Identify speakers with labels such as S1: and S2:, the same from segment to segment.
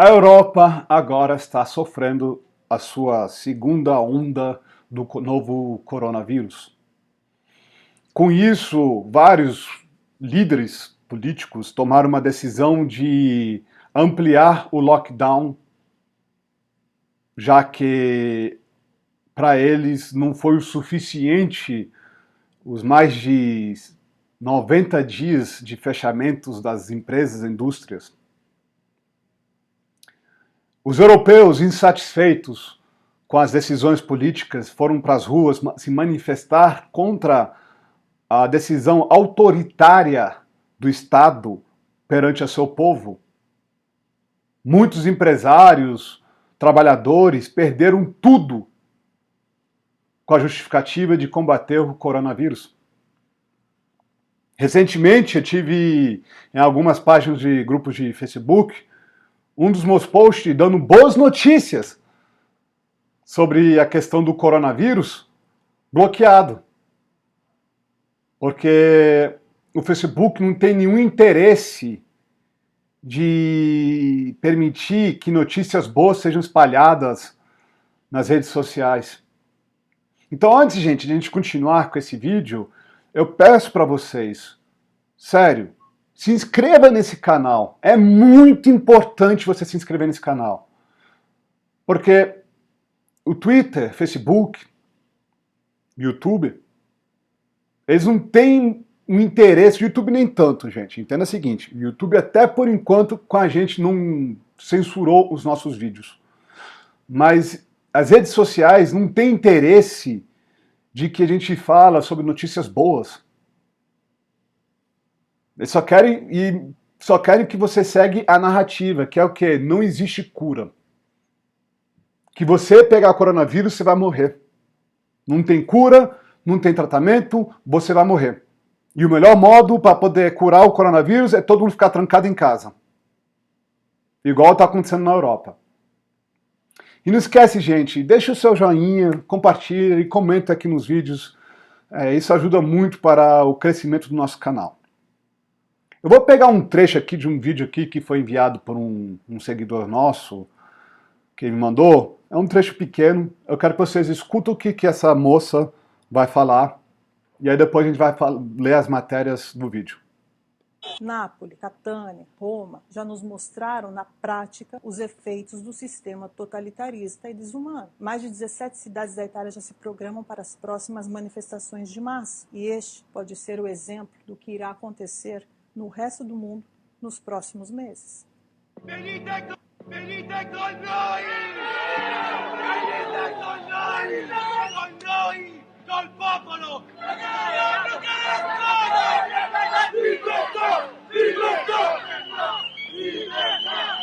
S1: A Europa agora está sofrendo a sua segunda onda do novo coronavírus. Com isso, vários líderes políticos tomaram uma decisão de ampliar o lockdown, já que para eles não foi o suficiente os mais de 90 dias de fechamentos das empresas e indústrias. Os europeus, insatisfeitos com as decisões políticas, foram para as ruas se manifestar contra a decisão autoritária do Estado perante a seu povo. Muitos empresários, trabalhadores perderam tudo com a justificativa de combater o coronavírus. Recentemente eu tive em algumas páginas de grupos de Facebook um dos meus posts dando boas notícias sobre a questão do coronavírus bloqueado. Porque o Facebook não tem nenhum interesse de permitir que notícias boas sejam espalhadas nas redes sociais. Então, antes, gente, de a gente continuar com esse vídeo, eu peço para vocês, sério, se inscreva nesse canal. É muito importante você se inscrever nesse canal. Porque o Twitter, Facebook, YouTube, eles não têm um interesse, o YouTube nem tanto, gente. Entenda o seguinte, o YouTube até por enquanto com a gente não censurou os nossos vídeos. Mas as redes sociais não têm interesse de que a gente fala sobre notícias boas. Eles só querem que você segue a narrativa, que é o quê? Não existe cura. Que você pegar coronavírus, você vai morrer. Não tem cura, não tem tratamento, você vai morrer. E o melhor modo para poder curar o coronavírus é todo mundo ficar trancado em casa. Igual está acontecendo na Europa. E não esquece, gente, deixa o seu joinha, compartilha e comenta aqui nos vídeos. Isso ajuda muito para o crescimento do nosso canal. Eu vou pegar um trecho aqui de um vídeo aqui que foi enviado por um seguidor nosso, que ele me mandou. É um trecho pequeno, eu quero que vocês escutem o que essa moça vai falar, e aí depois a gente vai ler as matérias do vídeo.
S2: Nápoles, Catânia, Roma já nos mostraram na prática os efeitos do sistema totalitarista e desumano. Mais de 17 cidades da Itália já se programam para as próximas manifestações de massa, e este pode ser o exemplo do que irá acontecer no resto do mundo nos próximos meses.
S3: Venite con noi! Venite con noi! Con noi! Col popolo! Libertà! Libertà! Libertà!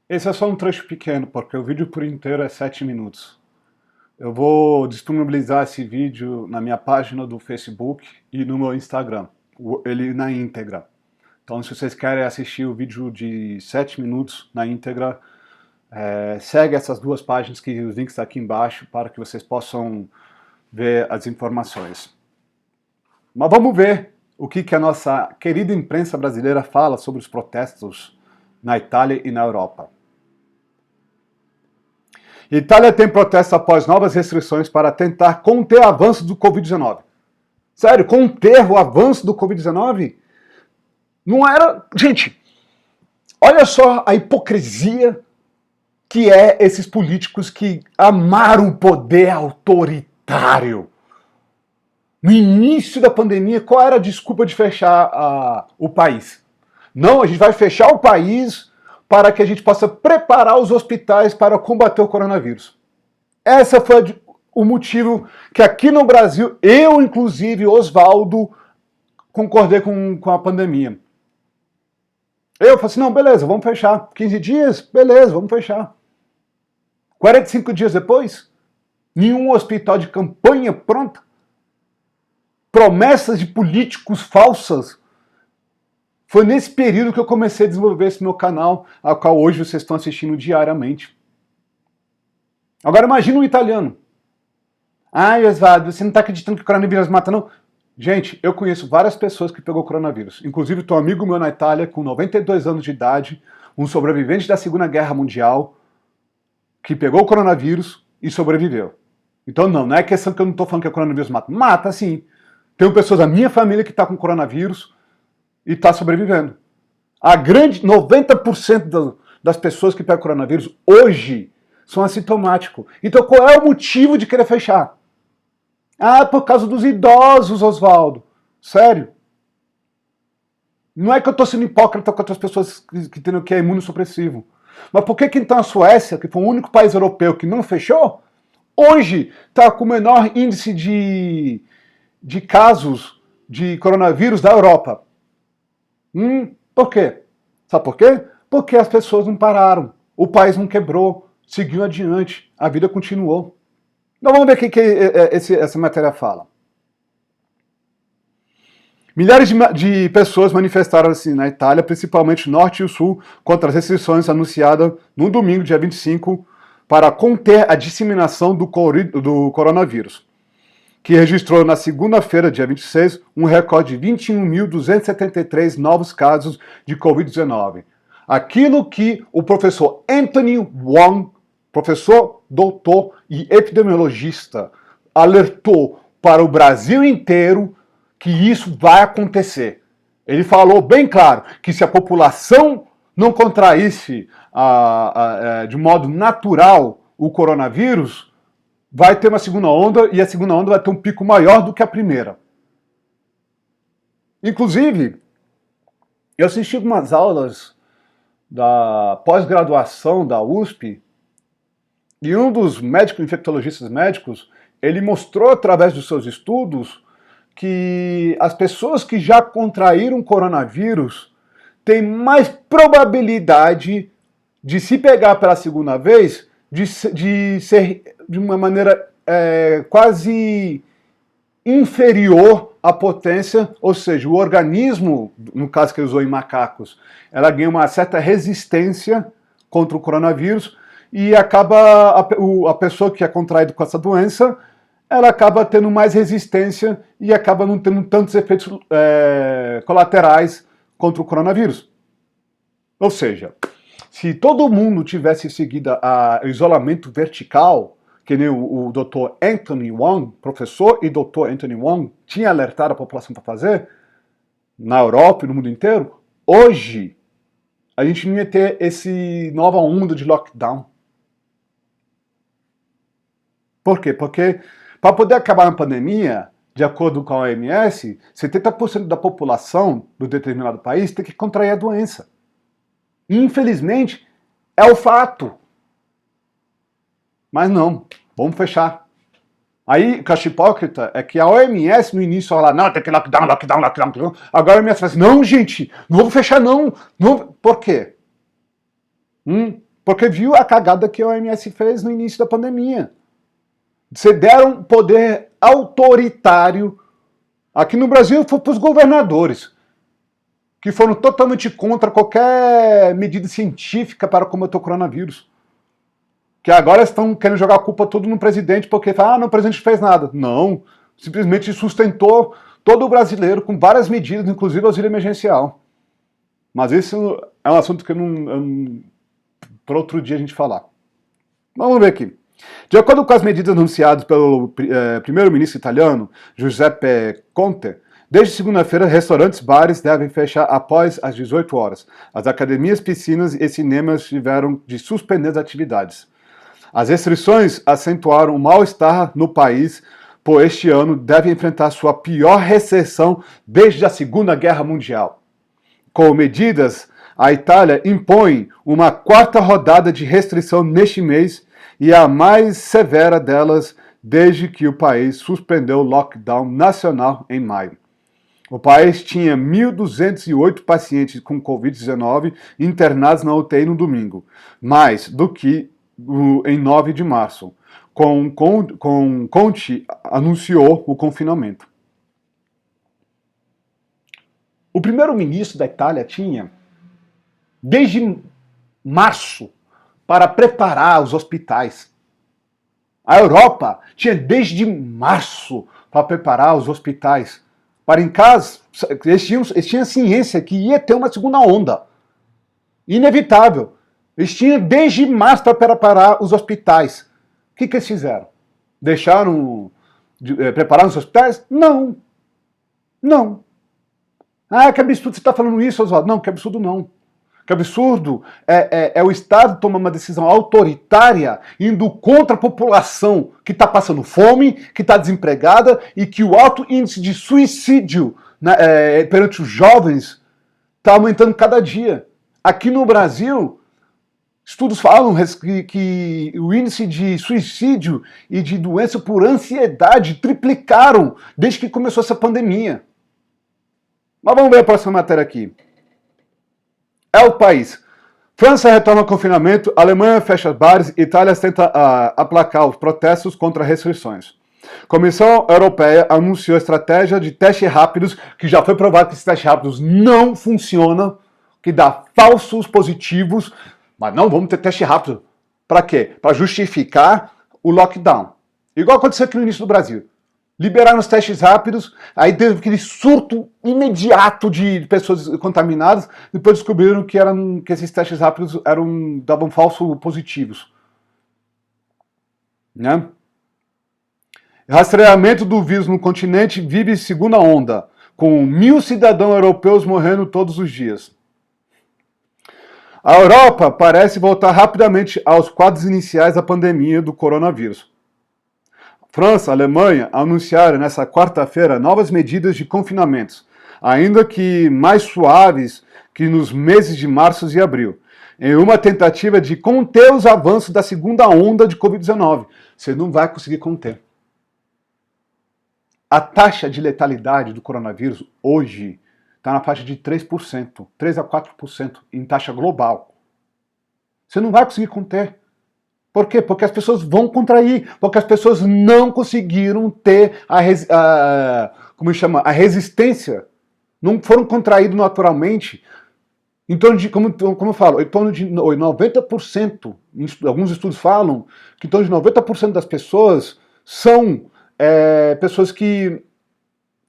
S1: Esse é só um trecho pequeno, porque o vídeo por inteiro é 7 minutos. Eu vou disponibilizar esse vídeo na minha página do Facebook e no meu Instagram, ele na íntegra. Então, se vocês querem assistir o vídeo de 7 minutos na íntegra, segue essas duas páginas que os links estão aqui embaixo para que vocês possam ver as informações. Mas vamos ver o que a nossa querida imprensa brasileira fala sobre os protestos na Itália e na Europa. Itália tem protesto após novas restrições para tentar conter o avanço do Covid-19. Sério, conter o avanço do Covid-19? Não era... Gente, olha só a hipocrisia que é esses políticos que amaram o poder autoritário. No início da pandemia, qual era a desculpa de fechar o país? Não, a gente vai fechar o país para que a gente possa preparar os hospitais para combater o coronavírus. Esse foi o motivo que aqui no Brasil, eu inclusive, Oswaldo, concordei com a pandemia. Eu falei assim, não, beleza, vamos fechar. 15 dias? Beleza, vamos fechar. 45 dias depois, nenhum hospital de campanha pronto. Promessas de políticos falsas. Foi nesse período que eu comecei a desenvolver esse meu canal, ao qual hoje vocês estão assistindo diariamente. Agora imagina um italiano. Ai, Osvaldo, você não está acreditando que o coronavírus mata, não? Gente, eu conheço várias pessoas que pegou coronavírus. Inclusive, tem um amigo meu na Itália, com 92 anos de idade, um sobrevivente da Segunda Guerra Mundial, que pegou o coronavírus e sobreviveu. Então, não é questão que eu não estou falando que o coronavírus mata. Mata, sim. Tem pessoas da minha família que está com coronavírus e está sobrevivendo. A grande 90% das pessoas que pegam coronavírus hoje são assintomáticos. Então, qual é o motivo de querer fechar? Ah, por causa dos idosos, Osvaldo. Sério? Não é que eu estou sendo hipócrita com outras pessoas que é imunossupressivo. Mas por que então a Suécia, que foi o único país europeu que não fechou, hoje está com o menor índice de casos de coronavírus da Europa? Por quê? Sabe por quê? Porque as pessoas não pararam. O país não quebrou, seguiu adiante, a vida continuou. Então vamos ver o que essa matéria fala. Milhares de pessoas manifestaram-se na Itália, principalmente no norte e o sul, contra as restrições anunciadas no domingo, dia 25, para conter a disseminação do coronavírus, que registrou na segunda-feira, dia 26, um recorde de 21.273 novos casos de Covid-19. Aquilo que o professor Anthony Wong, professor, doutor e epidemiologista, alertou para o Brasil inteiro que isso vai acontecer. Ele falou bem claro que se a população não contraísse de modo natural o coronavírus, vai ter uma segunda onda e a segunda onda vai ter um pico maior do que a primeira. Inclusive, eu assisti algumas aulas da pós-graduação da USP e um dos infectologistas médicos, ele mostrou através dos seus estudos que as pessoas que já contraíram coronavírus têm mais probabilidade de se pegar pela segunda vez, de ser de uma maneira quase inferior à potência, ou seja, o organismo, no caso que ele usou em macacos, ela ganha uma certa resistência contra o coronavírus e acaba a pessoa que é contraída com essa doença, ela acaba tendo mais resistência e acaba não tendo tantos efeitos colaterais contra o coronavírus. Ou seja, se todo mundo tivesse seguido o isolamento vertical, que nem o Dr. Anthony Wong, professor e Dr. Anthony Wong, tinha alertado a população para fazer, na Europa e no mundo inteiro, hoje a gente não ia ter essa nova onda de lockdown. Por quê? Porque para poder acabar a pandemia, de acordo com a OMS, 70% da população do determinado país tem que contrair a doença. E, infelizmente, é o fato. Mas não, vamos fechar. Aí, o que eu acho hipócrita é que a OMS no início falava, não, tem que lockdown. Agora a OMS fala assim, não, gente, não vamos fechar não. Por quê? Porque viu a cagada que a OMS fez no início da pandemia. Você deram poder autoritário, aqui no Brasil foi para os governadores, que foram totalmente contra qualquer medida científica para combater o coronavírus. Que agora estão querendo jogar a culpa toda no presidente, porque falam, não, o presidente não fez nada. Não, simplesmente sustentou todo o brasileiro com várias medidas, inclusive auxílio emergencial. Mas isso é um assunto que para outro dia a gente falar. Vamos ver aqui. De acordo com as medidas anunciadas pelo primeiro-ministro italiano, Giuseppe Conte, desde segunda-feira, restaurantes e bares devem fechar após as 18 horas. As academias, piscinas e cinemas tiveram de suspender as atividades. As restrições acentuaram o mal-estar no país, por este ano deve enfrentar sua pior recessão desde a Segunda Guerra Mundial. Com medidas, a Itália impõe uma quarta rodada de restrição neste mês e a mais severa delas desde que o país suspendeu o lockdown nacional em maio. O país tinha 1.208 pacientes com Covid-19 internados na UTI no domingo, mais do que em 9 de março, Conte anunciou o confinamento. O primeiro-ministro da Itália tinha, desde março, para preparar os hospitais. A Europa tinha desde março para preparar os hospitais. Para em casa, eles tinham ciência que ia ter uma segunda onda. Inevitável. Eles tinham desde março para preparar os hospitais. O que eles fizeram? Deixaram preparar os hospitais? Não. Não. Ah, que absurdo você está falando isso, Oswaldo. Não, que absurdo não. Que absurdo é o Estado tomar uma decisão autoritária indo contra a população que está passando fome, que está desempregada e que o alto índice de suicídio, né, perante os jovens está aumentando cada dia. Aqui no Brasil, estudos falam que o índice de suicídio e de doença por ansiedade triplicaram desde que começou essa pandemia. Mas vamos ver a próxima matéria aqui. É o país. França retorna ao confinamento, Alemanha fecha bares, Itália tenta aplacar os protestos contra restrições. Comissão Europeia anunciou estratégia de testes rápidos, que já foi provado que esses testes rápidos não funcionam, que dá falsos positivos, mas não vamos ter teste rápido. Para quê? Para justificar o lockdown. Igual aconteceu aqui no início do Brasil. Liberaram os testes rápidos, aí teve aquele surto imediato de pessoas contaminadas, depois descobriram que esses testes rápidos davam falsos positivos. Né? Rastreamento do vírus no continente vive segunda onda, com 1.000 cidadãos europeus morrendo todos os dias. A Europa parece voltar rapidamente aos quadros iniciais da pandemia do coronavírus. França e Alemanha anunciaram nesta quarta-feira novas medidas de confinamentos, ainda que mais suaves que nos meses de março e abril, em uma tentativa de conter os avanços da segunda onda de Covid-19. Você não vai conseguir conter. A taxa de letalidade do coronavírus hoje está na faixa de 3%, 3 a 4% em taxa global. Você não vai conseguir conter. Por quê? Porque as pessoas vão contrair, porque as pessoas não conseguiram ter a resistência, não foram contraídos naturalmente. Em torno de, como eu falo, em torno de 90%, alguns estudos falam que em torno de 90% das pessoas são pessoas que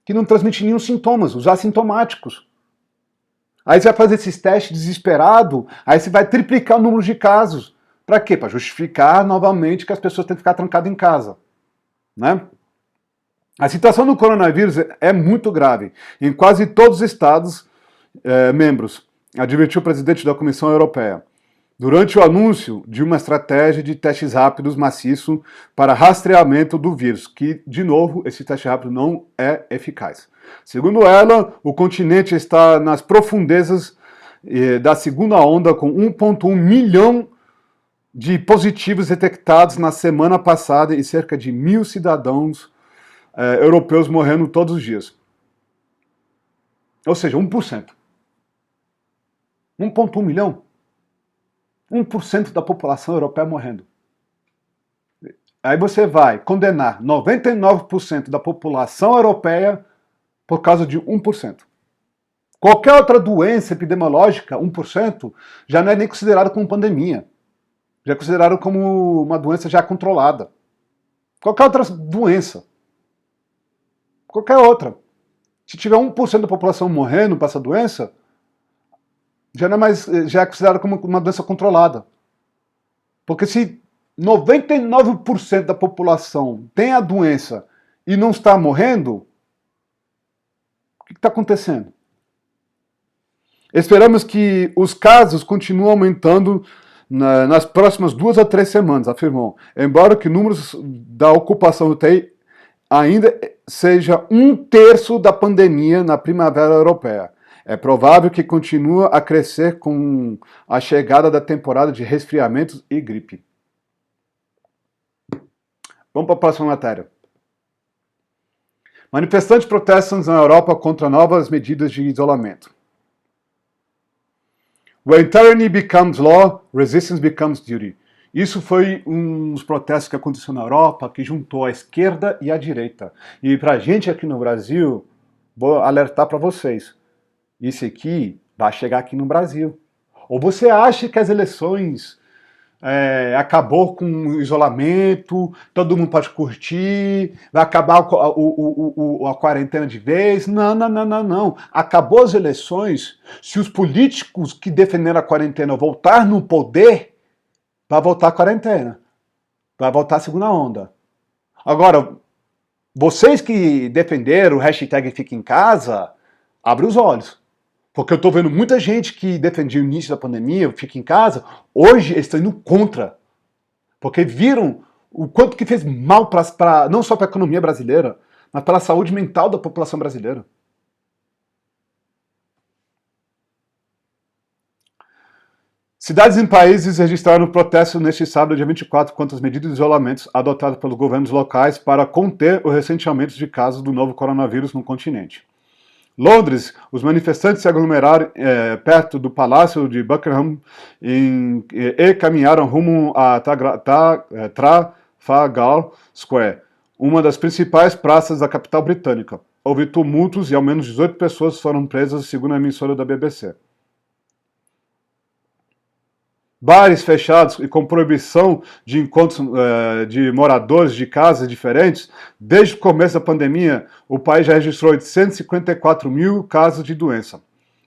S1: não transmitem nenhum sintomas, os assintomáticos. Aí você vai fazer esses testes desesperado, aí você vai triplicar o número de casos. Para quê? Para justificar novamente que as pessoas têm que ficar trancadas em casa. Né? A situação do coronavírus é muito grave em quase todos os Estados membros, advertiu o presidente da Comissão Europeia, durante o anúncio de uma estratégia de testes rápidos maciço para rastreamento do vírus, que, de novo, esse teste rápido não é eficaz. Segundo ela, o continente está nas profundezas da segunda onda, com 1,1 milhão de positivos detectados na semana passada e cerca de 1.000 cidadãos europeus morrendo todos os dias. Ou seja, 1%. 1,1 milhão. 1% da população europeia morrendo. Aí você vai condenar 99% da população europeia por causa de 1%. Qualquer outra doença epidemiológica, 1%, já não é nem considerada como pandemia. Já é considerado como uma doença já controlada. Qualquer outra doença. Qualquer outra. Se tiver 1% da população morrendo por essa doença, já é considerado como uma doença controlada. Porque se 99% da população tem a doença e não está morrendo, o que está acontecendo? Esperamos que os casos continuem aumentando nas próximas 2 a 3 semanas, afirmou. Embora que números da ocupação do UTI ainda seja 1/3 da pandemia na primavera europeia. É provável que continue a crescer com a chegada da temporada de resfriamentos e gripe. Vamos para a próxima matéria. Manifestantes protestam na Europa contra novas medidas de isolamento. When tyranny becomes law, resistance becomes duty. Isso foi um dos protestos que aconteceu na Europa, que juntou a esquerda e a direita. E para a gente aqui no Brasil, vou alertar para vocês, isso aqui vai chegar aqui no Brasil. Ou você acha que as eleições acabou com o isolamento, todo mundo pode curtir, vai acabar a quarentena de vez. Não, não, não, não, não. Acabou as eleições, se os políticos que defenderam a quarentena voltar no poder, vai voltar a quarentena. Vai voltar a segunda onda. Agora, vocês que defenderam o hashtag Fica em Casa, abre os olhos. Porque eu estou vendo muita gente que defendia o início da pandemia, Fica em Casa, hoje eles estão indo contra. Porque viram o quanto que fez mal não só para a economia brasileira, mas para a saúde mental da população brasileira. Cidades e países registraram protestos neste sábado, dia 24, contra as medidas de isolamento adotadas pelos governos locais para conter o recente aumento de casos do novo coronavírus no continente. Londres, os manifestantes se aglomeraram perto do Palácio de Buckingham e caminharam rumo a Trafalgar Square, uma das principais praças da capital britânica. Houve tumultos e ao menos 18 pessoas foram presas, segundo a emissora da BBC. Bares fechados e com proibição de encontros de moradores de casas diferentes, desde o começo da pandemia, o país já registrou 854 mil casos de doença.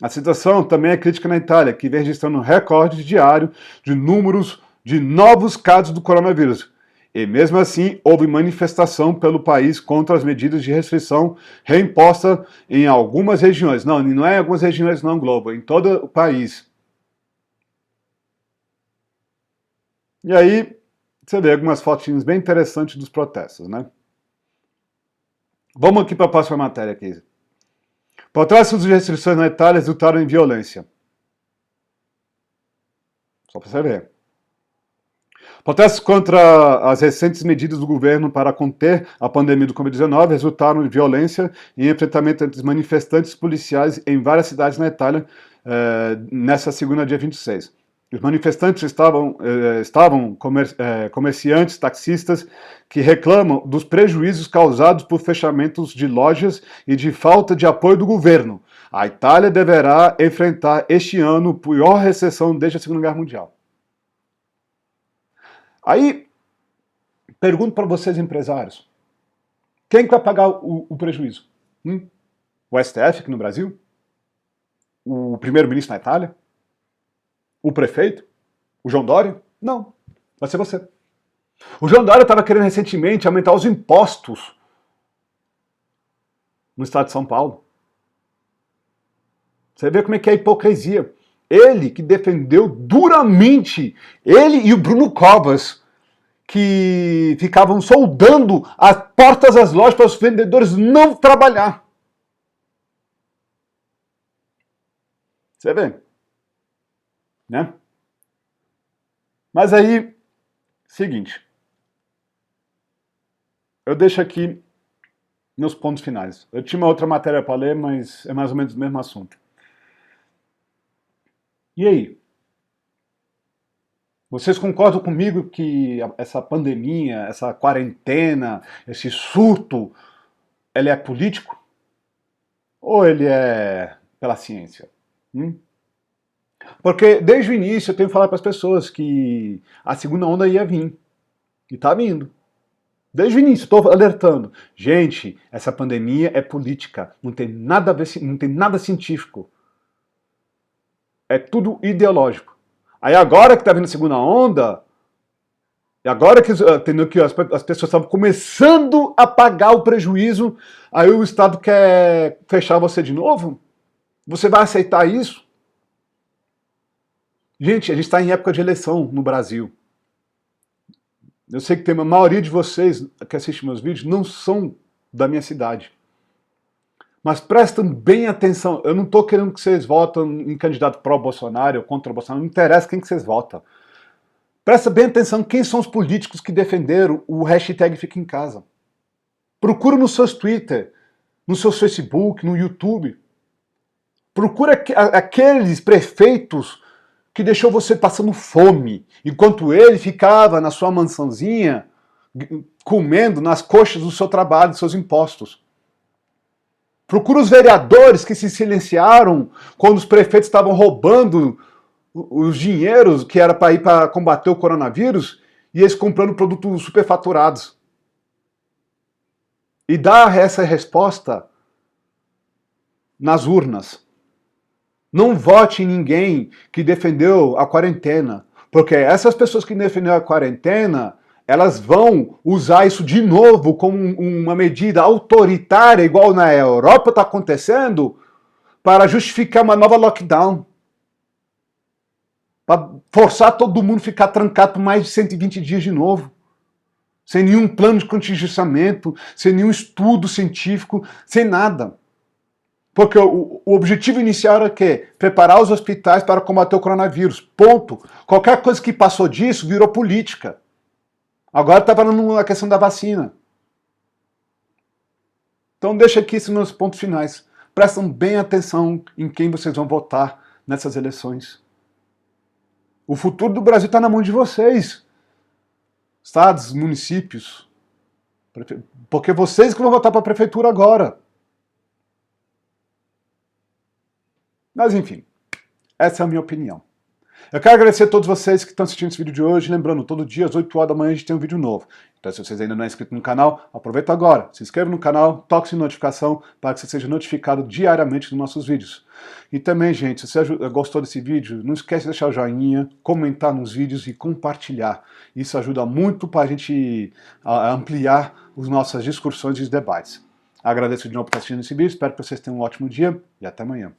S1: A situação também é crítica na Itália, que vem registrando um recorde diário de números de novos casos do coronavírus. E mesmo assim, houve manifestação pelo país contra as medidas de restrição reimpostas em algumas regiões. Não é em algumas regiões não, Globo, é em todo o país. E aí, você vê algumas fotinhas bem interessantes dos protestos, né? Vamos aqui para a próxima matéria aqui. Protestos de restrições na Itália resultaram em violência. Só para você ver. Protestos contra as recentes medidas do governo para conter a pandemia do Covid-19 resultaram em violência e enfrentamento entre os manifestantes policiais em várias cidades na Itália nessa segunda, dia 26. Os manifestantes estavam comerciantes, taxistas, que reclamam dos prejuízos causados por fechamentos de lojas e de falta de apoio do governo. A Itália deverá enfrentar este ano a pior recessão desde a Segunda Guerra Mundial. Aí, pergunto para vocês, empresários, quem que vai pagar o prejuízo? O STF aqui no Brasil? O primeiro-ministro na Itália? O prefeito? O João Dória? Não, vai ser você. O João Dória estava querendo recentemente aumentar os impostos no estado de São Paulo. Você vê como é que é a hipocrisia. Ele que defendeu duramente, ele e o Bruno Covas, que ficavam soldando as portas das lojas para os vendedores não trabalhar. Você vê? Né? Mas aí, seguinte, eu deixo aqui meus pontos finais. Eu tinha uma outra matéria para ler, mas é mais ou menos o mesmo assunto. E aí? Vocês concordam comigo que essa pandemia, essa quarentena, esse surto, ele é político? Ou ele é pela ciência? Porque desde o início eu tenho falado para as pessoas que a segunda onda ia vir. E está vindo. Desde o início, estou alertando. Gente, essa pandemia é política. Não tem nada a ver, não tem nada científico. É tudo ideológico. Aí agora que está vindo a segunda onda, e agora que as pessoas estavam começando a pagar o prejuízo, aí o Estado quer fechar você de novo? Você vai aceitar isso? Gente, a gente está em época de eleição no Brasil. Eu sei que a maioria de vocês que assistem meus vídeos não são da minha cidade. Mas prestem bem atenção. Eu não estou querendo que vocês votem em candidato pró-Bolsonaro ou contra o Bolsonaro. Não interessa quem que vocês votam. Presta bem atenção quem são os políticos que defenderam o hashtag Fica em Casa. Procura nos seus Twitter, no seu Facebook, no YouTube. Procura aqueles prefeitos que deixou você passando fome, enquanto ele ficava na sua mansãozinha comendo nas coxas do seu trabalho, dos seus impostos. Procura os vereadores que se silenciaram quando os prefeitos estavam roubando os dinheiros que era para ir para combater o coronavírus e eles comprando produtos superfaturados. E dar essa resposta nas urnas. Não vote em ninguém que defendeu a quarentena, porque essas pessoas que defenderam a quarentena, elas vão usar isso de novo como uma medida autoritária, igual na Europa está acontecendo, para justificar uma nova lockdown. Para forçar todo mundo a ficar trancado por mais de 120 dias de novo. Sem nenhum plano de contingenciamento, sem nenhum estudo científico, sem nada. Porque o objetivo inicial era o quê? Preparar os hospitais para combater o coronavírus. Ponto. Qualquer coisa que passou disso virou política. Agora está falando a questão da vacina. Então deixa aqui esses meus pontos finais. Prestam bem atenção em quem vocês vão votar nessas eleições. O futuro do Brasil está na mão de vocês. Estados, municípios. Porque vocês que vão votar para a prefeitura agora. Mas enfim, essa é a minha opinião. Eu quero agradecer a todos vocês que estão assistindo esse vídeo de hoje. Lembrando, todo dia às 8 horas da manhã a gente tem um vídeo novo. Então se vocês ainda não é inscrito no canal, aproveita agora. Se inscreva no canal, toque em notificação para que você seja notificado diariamente dos nossos vídeos. E também, gente, se você gostou desse vídeo, não esquece de deixar o joinha, comentar nos vídeos e compartilhar. Isso ajuda muito para a gente ampliar as nossas discussões e os debates. Agradeço de novo por estar assistindo esse vídeo, espero que vocês tenham um ótimo dia e até amanhã.